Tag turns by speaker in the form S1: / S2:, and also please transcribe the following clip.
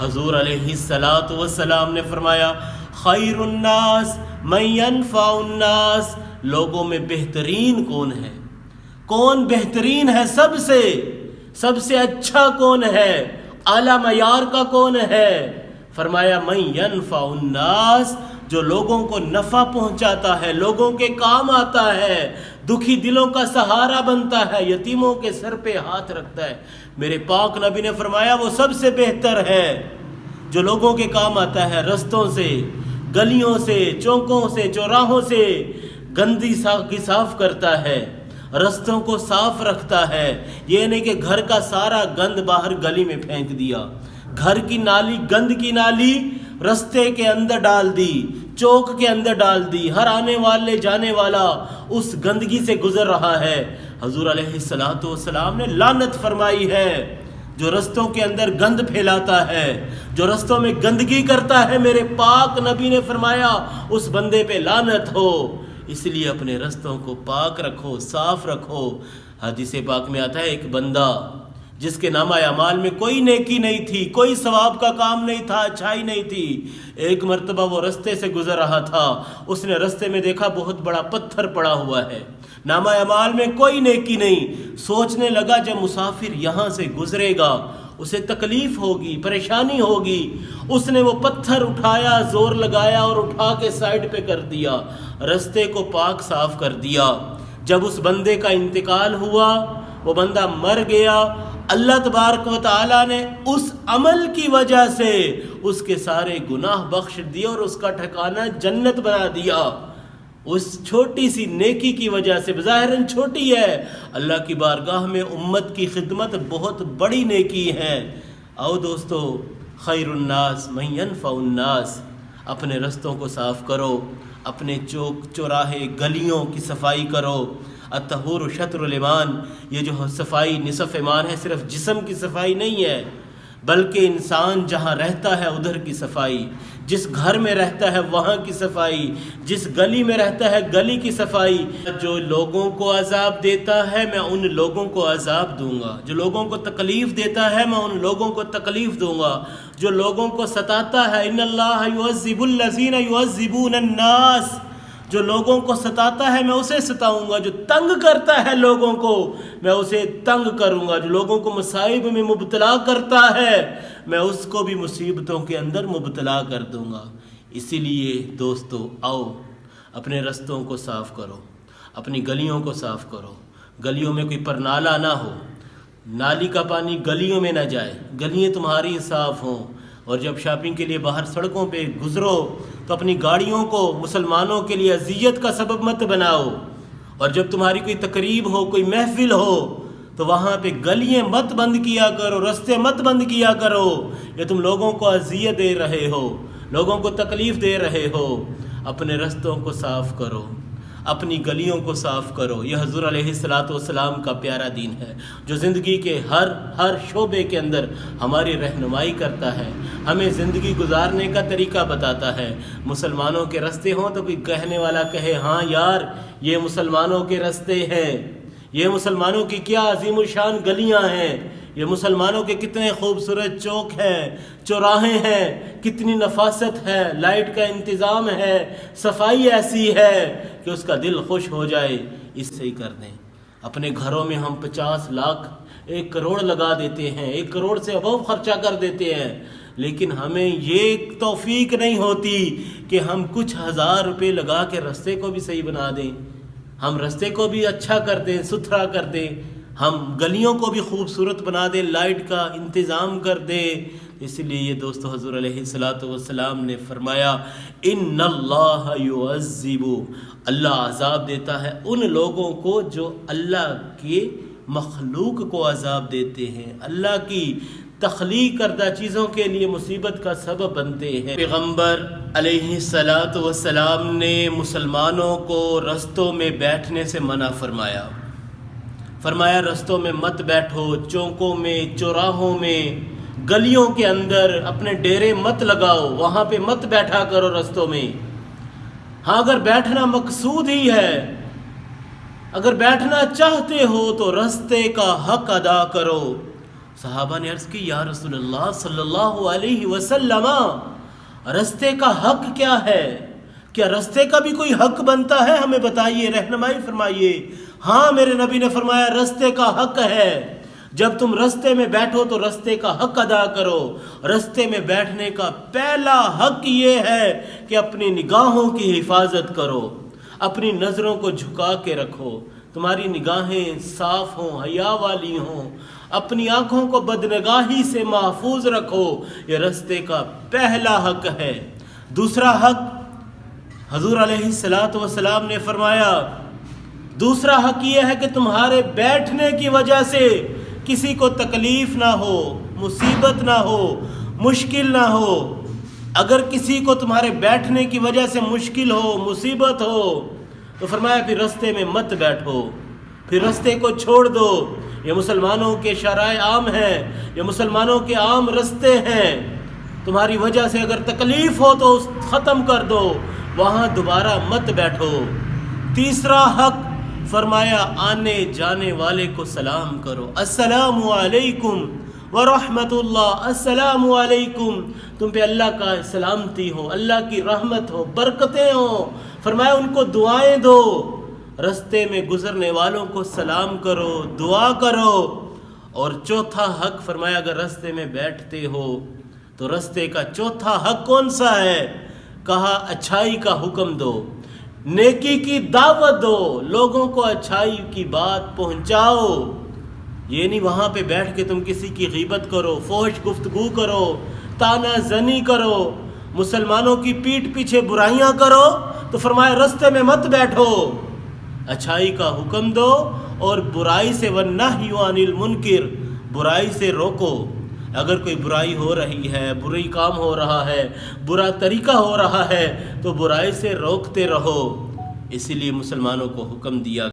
S1: حضور علیہ الصلاۃ والسلام نے فرمایا خیر الناس من ينفع الناس، لوگوں میں بہترین کون ہے؟ کون بہترین ہے؟ سب سے اچھا کون ہے؟ اعلیٰ معیار کا کون ہے؟ فرمایا من ينفع الناس، جو لوگوں کو نفع پہنچاتا ہے، لوگوں کے کام آتا ہے، دکھی دلوں کا سہارا بنتا ہے، یتیموں کے سر پہ ہاتھ رکھتا ہے۔ میرے پاک نبی نے فرمایا وہ سب سے بہتر ہے جو لوگوں کے کام آتا ہے، رستوں سے، گلیوں سے، چوکوں سے، چوراہوں سے گندی صاف کرتا ہے، رستوں کو صاف رکھتا ہے۔ یہ نہیں کہ گھر کا سارا گند باہر گلی میں پھینک دیا، گھر کی نالی، گند کی نالی رستے کے اندر ڈال دی، چوک کے اندر ڈال دی، ہر آنے والے جانے والا اس گندگی سے گزر رہا ہے۔ حضور علیہ الصلوۃ والسلام نے لعنت فرمائی ہے جو رستوں کے اندر گند پھیلاتا ہے، جو رستوں میں گندگی کرتا ہے۔ میرے پاک نبی نے فرمایا اس بندے پہ لعنت ہو۔ اس لیے اپنے رستوں کو پاک رکھو، صاف رکھو۔ حدیث پاک میں آتا ہے ایک بندہ جس کے نامہ اعمال میں کوئی نیکی نہیں تھی، کوئی ثواب کا کام نہیں تھا، اچھائی نہیں تھی، ایک مرتبہ وہ رستے سے گزر رہا تھا، اس نے رستے میں دیکھا بہت بڑا پتھر پڑا ہوا ہے، نامہ اعمال میں کوئی نیکی نہیں۔ سوچنے لگا جب مسافر یہاں سے گزرے گا اسے تکلیف ہوگی، پریشانی ہوگی۔ اس نے وہ پتھر اٹھایا، زور لگایا اور اٹھا کے سائڈ پہ کر دیا، رستے کو پاک صاف کر دیا۔ جب اس بندے کا انتقال ہوا، وہ بندہ مر گیا، اللہ تبارک و تعالیٰ نے اس عمل کی وجہ سے اس کے سارے گناہ بخش دیے اور اس کا ٹھکانہ جنت بنا دیا۔ اس چھوٹی سی نیکی کی وجہ سے، بظاہراً چھوٹی ہے، اللہ کی بارگاہ میں امت کی خدمت بہت بڑی نیکی ہے۔ آؤ دوستو، خیر الناس من ينفع الناس، اپنے رستوں کو صاف کرو، اپنے چوک چوراہے گلیوں کی صفائی کرو۔ الطہور شطر الایمان، یہ جو صفائی نصف ایمان ہے، صرف جسم کی صفائی نہیں ہے بلکہ انسان جہاں رہتا ہے ادھر کی صفائی، جس گھر میں رہتا ہے وہاں کی صفائی، جس گلی میں رہتا ہے گلی کی صفائی۔ جو لوگوں کو عذاب دیتا ہے میں ان لوگوں کو عذاب دوں گا، جو لوگوں کو تکلیف دیتا ہے میں ان لوگوں کو تکلیف دوں گا، جو لوگوں کو ستاتا ہے ان اللہ یعذب الذین یعذبون الناس، جو لوگوں کو ستاتا ہے میں اسے ستاؤں گا، جو تنگ کرتا ہے لوگوں کو میں اسے تنگ کروں گا، جو لوگوں کو مصائب میں مبتلا کرتا ہے میں اس کو بھی مصیبتوں کے اندر مبتلا کر دوں گا۔ اسی لیے دوستو، آؤ اپنے رستوں کو صاف کرو، اپنی گلیوں کو صاف کرو، گلیوں میں کوئی پرنالہ نہ ہو، نالی کا پانی گلیوں میں نہ جائے، گلیاں تمہاری صاف ہوں۔ اور جب شاپنگ کے لیے باہر سڑکوں پہ گزرو تو اپنی گاڑیوں کو مسلمانوں کے لیے اذیت کا سبب مت بناؤ، اور جب تمہاری کوئی تقریب ہو، کوئی محفل ہو تو وہاں پہ گلیاں مت بند کیا کرو، رستے مت بند کیا کرو، یہ تم لوگوں کو اذیت دے رہے ہو، لوگوں کو تکلیف دے رہے ہو۔ اپنے رستوں کو صاف کرو، اپنی گلیوں کو صاف کرو۔ یہ حضور علیہ الصلوۃ والسلام کا پیارا دین ہے جو زندگی کے ہر شعبے کے اندر ہماری رہنمائی کرتا ہے، ہمیں زندگی گزارنے کا طریقہ بتاتا ہے۔ مسلمانوں کے رستے ہوں تو کوئی کہنے والا کہے ہاں یار یہ مسلمانوں کے رستے ہیں، یہ مسلمانوں کی کیا عظیم الشان گلیاں ہیں، یہ مسلمانوں کے کتنے خوبصورت چوک ہیں، چوراہے ہیں، کتنی نفاست ہے، لائٹ کا انتظام ہے، صفائی ایسی ہے کہ اس کا دل خوش ہو جائے۔ اس سے ہی کر دیں۔ اپنے گھروں میں ہم 50 لاکھ 1 کروڑ لگا دیتے ہیں، 1 کروڑ سے ابو خرچہ کر دیتے ہیں، لیکن ہمیں یہ توفیق نہیں ہوتی کہ ہم کچھ ہزار روپے لگا کے رستے کو بھی صحیح بنا دیں، ہم رستے کو بھی اچھا کر دیں، ستھرا کر دیں، ہم گلیوں کو بھی خوبصورت بنا دیں، لائٹ کا انتظام کر دیں۔ اس لیے یہ دوستو حضور علیہ الصلوۃ والسلام نے فرمایا ان اللہ یعذب، اللہ عذاب دیتا ہے ان لوگوں کو جو اللہ کے مخلوق کو عذاب دیتے ہیں، اللہ کی تخلیق کردہ چیزوں کے لیے مصیبت کا سبب بنتے ہیں۔ پیغمبر علیہ الصلوۃ والسلام نے مسلمانوں کو رستوں میں بیٹھنے سے منع فرمایا رستوں میں مت بیٹھو، چوکوں میں، چوراہوں میں، گلیوں کے اندر اپنے ڈیرے مت لگاؤ، وہاں پہ مت بیٹھا کرو رستوں میں۔ ہاں اگر بیٹھنا مقصود ہی ہے، اگر بیٹھنا چاہتے ہو تو رستے کا حق ادا کرو، صحابہ نے عرض کی یا رسول اللہ صلی اللہ علیہ وسلم رستے کا حق کیا ہے؟ کیا رستے کا بھی کوئی حق بنتا ہے؟ ہمیں بتائیے، رہنمائی فرمائیے۔ ہاں میرے نبی نے فرمایا رستے کا حق ہے، جب تم رستے میں بیٹھو تو رستے کا حق ادا کرو۔ رستے میں بیٹھنے کا پہلا حق یہ ہے کہ اپنی نگاہوں کی حفاظت کرو، اپنی نظروں کو جھکا کے رکھو، تمہاری نگاہیں صاف ہوں، حیا والی ہوں، اپنی آنکھوں کو بدنگاہی سے محفوظ رکھو۔ یہ رستے کا پہلا حق ہے۔ دوسرا حق حضور علیہ الصلوۃ والسلام نے فرمایا، دوسرا حق یہ ہے کہ تمہارے بیٹھنے کی وجہ سے کسی کو تکلیف نہ ہو، مصیبت نہ ہو، مشکل نہ ہو۔ اگر کسی کو تمہارے بیٹھنے کی وجہ سے مشکل ہو، مصیبت ہو، تو فرمایا پھر رستے میں مت بیٹھو، پھر رستے کو چھوڑ دو۔ یہ مسلمانوں کے شرائع عام ہیں، یہ مسلمانوں کے عام رستے ہیں۔ تمہاری وجہ سے اگر تکلیف ہو تو ختم کر دو، وہاں دوبارہ مت بیٹھو۔ تیسرا حق فرمایا آنے جانے والے کو سلام کرو، السلام علیکم ورحمۃ اللہ، السلام علیکم، تم پہ اللہ کا سلامتی ہو، اللہ کی رحمت ہو، برکتیں ہوں۔ فرمایا ان کو دعائیں دو، رستے میں گزرنے والوں کو سلام کرو، دعا کرو۔ اور چوتھا حق فرمایا اگر رستے میں بیٹھتے ہو تو رستے کا چوتھا حق کون سا ہے؟ کہا اچھائی کا حکم دو، نیکی کی دعوت دو، لوگوں کو اچھائی کی بات پہنچاؤ۔ یہ نہیں وہاں پہ بیٹھ کے تم کسی کی غیبت کرو، فحش گفتگو کرو، تانا زنی کرو، مسلمانوں کی پیٹھ پیچھے برائیاں کرو۔ تو فرمایا رستے میں مت بیٹھو، اچھائی کا حکم دو اور برائی سے والنہی عن المنکر، برائی سے روکو۔ اگر کوئی برائی ہو رہی ہے، بری کام ہو رہا ہے، برا طریقہ ہو رہا ہے تو برائی سے روکتے رہو۔ اسی لیے مسلمانوں کو حکم دیا